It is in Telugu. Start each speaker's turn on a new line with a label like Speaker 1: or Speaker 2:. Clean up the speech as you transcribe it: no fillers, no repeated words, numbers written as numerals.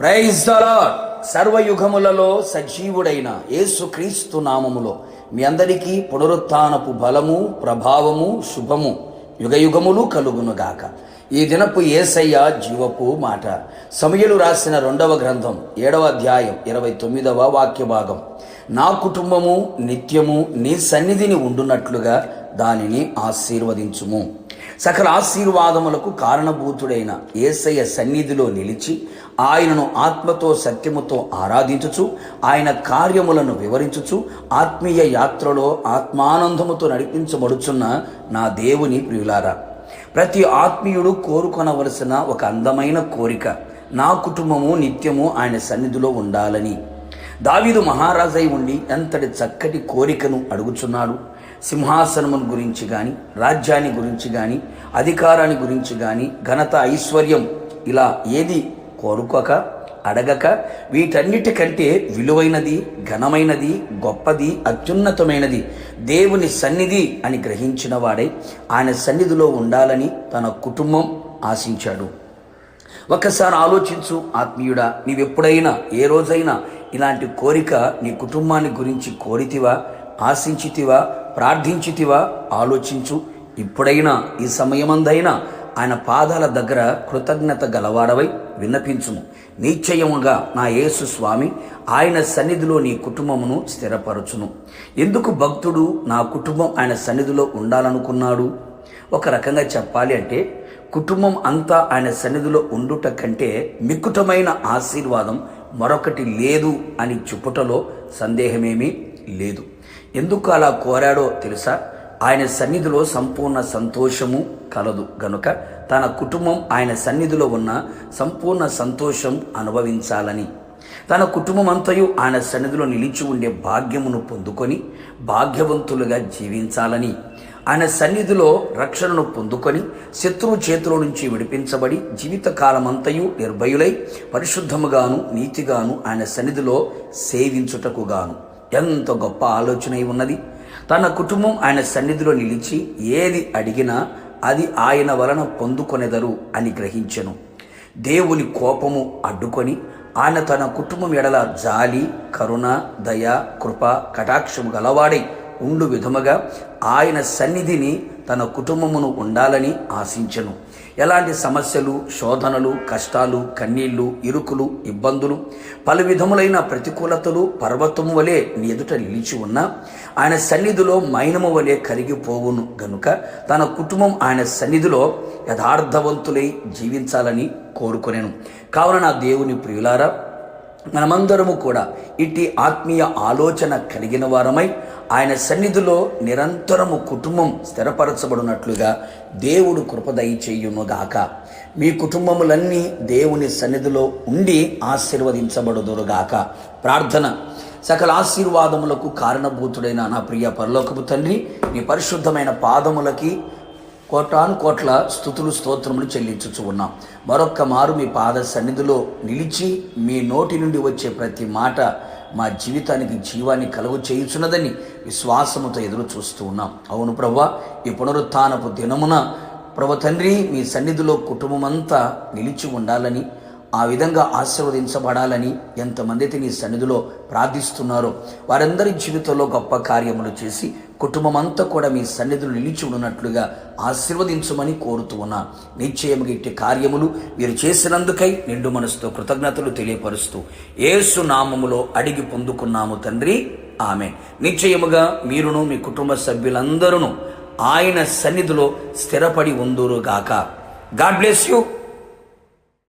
Speaker 1: Praise the lord. సర్వయుగములలో సజీవుడైన యేసుక్రీస్తు నామములో మీ అందరికీ పునరుత్థానపు బలము, ప్రభావము, శుభము యుగయుగములు కలుగునుగాక. ఈ దినపు యేసయ్య జీవపు మాట. సమూయేలు రాసిన 2వ గ్రంథం 7వ అధ్యాయం 29వ వాక్య భాగం. నా కుటుంబము నిత్యము నీ సన్నిధిని ఉండునట్లుగా దానిని ఆశీర్వదించుము. సకల ఆశీర్వాదములకు కారణభూతుడైన యేసయ్య సన్నిధిలో నిలిచి ఆయనను ఆత్మతో సత్యముతో ఆరాధించుచు ఆయన కార్యములను వివరించుచు ఆత్మీయ యాత్రలో ఆత్మానందముతో నడిపించబడుచున్న నా దేవుని ప్రియులారా, ప్రతి ఆత్మీయుడు కోరుకొనవలసిన ఒక అందమైన కోరిక నా కుటుంబము నిత్యము ఆయన సన్నిధిలో ఉండాలని. దావీదు మహారాజై ఉండి ఎంతటి చక్కటి కోరికను అడుగుచున్నాడు. సింహాసనమును గురించి కానీ, రాజ్యాన్ని గురించి కానీ, అధికారాన్ని గురించి కానీ, ఘనత, ఐశ్వర్యం ఇలా ఏది కోరుకోక అడగక వీటన్నిటికంటే విలువైనది, ఘనమైనది, గొప్పది, అత్యున్నతమైనది దేవుని సన్నిధి అని గ్రహించిన వాడై ఆయన సన్నిధిలో ఉండాలని తన కుటుంబం ఆశించాడు. ఒక్కసారి ఆలోచించు ఆత్మీయుడా, నీవెప్పుడైనా ఏ రోజైనా ఇలాంటి కోరిక నీ కుటుంబాన్ని గురించి కోరితివా, ఆశించితివా, ప్రార్థించితివా? ఆలోచించు. ఇప్పుడైనా ఈ సమయమందైనా ఆయన పాదాల దగ్గర కృతజ్ఞత గలవాడవై విన్నపించుము. నిశ్చయముగా నా యేసు స్వామి ఆయన సన్నిధిలో నీ కుటుంబమును స్థిరపరచును. ఎందుకు భక్తుడు నా కుటుంబం ఆయన సన్నిధిలో ఉండాలనుకున్నాడు? ఒక రకంగా చెప్పాలి అంటే కుటుంబం అంతా ఆయన సన్నిధిలో ఉండుట కంటే మిక్కుటమైన ఆశీర్వాదం మరొకటి లేదు అని చెప్పుటలో సందేహమేమీ లేదు. ఎందుకు అలా కోరాడో తెలుసా? ఆయన సన్నిధిలో సంపూర్ణ సంతోషము కలదు గనుక తన కుటుంబం ఆయన సన్నిధిలో ఉన్న సంపూర్ణ సంతోషం అనుభవించాలని, తన కుటుంబం అంతయు ఆయన సన్నిధిలో నిలిచి ఉండే భాగ్యమును పొందుకొని భాగ్యవంతులుగా జీవించాలని, ఆయన సన్నిధిలో రక్షణను పొందుకొని శత్రువు చేతిలో నుంచి విడిపించబడి జీవితకాలమంతయు నిర్భయులై పరిశుద్ధముగాను నీతిగాను ఆయన సన్నిధిలో సేవించుటకుగాను. ఎంత గొప్ప ఆలోచన ఉన్నది! తన కుటుంబం ఆయన సన్నిధిలో నిలిచి ఏది అడిగినా అది ఆయన వలన పొందుకొనెదరు అని గ్రహించెను. దేవుని కోపము అడ్డుకొని ఆయన తన కుటుంబం ఎడల జాలి, కరుణ, దయ, కృప, కటాక్షము గలవాడై ఉండు విధముగా ఆయన సన్నిధిని తన కుటుంబమును ఉండాలని ఆశించెను. ఎలాంటి సమస్యలు, శోధనలు, కష్టాలు, కన్నీళ్లు, ఇరుకులు, ఇబ్బందులు, పలు విధములైన ప్రతికూలతలు పర్వతము వలె నీ ఎదుట నిలిచి ఉన్నా ఆయన సన్నిధిలో మైనము వలె కరిగిపోవును గనుక తన కుటుంబం ఆయన సన్నిధిలో యథార్థవంతులై జీవించాలని కోరుకొనెను. కావున నా దేవుని ప్రియులారా, మనమందరము కూడా ఇట్టి ఆత్మీయ ఆలోచన కలిగిన వారమై ఆయన సన్నిధిలో నిరంతరము కుటుంబం స్థిరపరచబడినట్లుగా దేవుడు కృప దయచేయునుగాక. మీ కుటుంబములన్నీ దేవుని సన్నిధిలో ఉండి ఆశీర్వదించబడుదురుగాక. ప్రార్థన. సకల ఆశీర్వాదములకు కారణభూతుడైన నా ప్రియ పరలోకపు తండ్రి, నీ పరిశుద్ధమైన పాదములకి కోటాను కోట్ల స్తుతులు, స్తోత్రములు చెల్లించుచు ఉన్నాం. మరొక్క మారు మీ పాద సన్నిధిలో నిలిచి మీ నోటి నుండి వచ్చే ప్రతి మాట మా జీవితానికి జీవాన్ని కలుగు చేయుచున్నదని విశ్వాసముతో ఎదురు చూస్తూ ఉన్నాం. అవును ప్రభువా, ఈ పునరుత్థానపు దినమున ప్రభు తండ్రి మీ సన్నిధిలో కుటుంబమంతా నిలిచి ఉండాలని, ఆ విధంగా ఆశీర్వదించబడాలని ఎంతమంది అయితే నీ సన్నిధిలో ప్రార్థిస్తున్నారో వారందరి జీవితంలో గొప్ప కార్యములు చేసి కుటుంబం అంతా కూడా మీ సన్నిధిలో నిలిచి ఉన్నట్లుగా ఆశీర్వదించమని కోరుతూ ఉన్నా. నిశ్చయముగా ఇట్టి కార్యములు మీరు చేసినందుకై నిండు మనసుతో కృతజ్ఞతలు తెలియపరుస్తూ యేసు నామములో అడిగి పొందుకున్నాము తండ్రి, ఆమేన్. నిశ్చయముగా మీరును మీ కుటుంబ సభ్యులందరూ ఆయన సన్నిధిలో స్థిరపడి ఉందురుగాక. God bless you.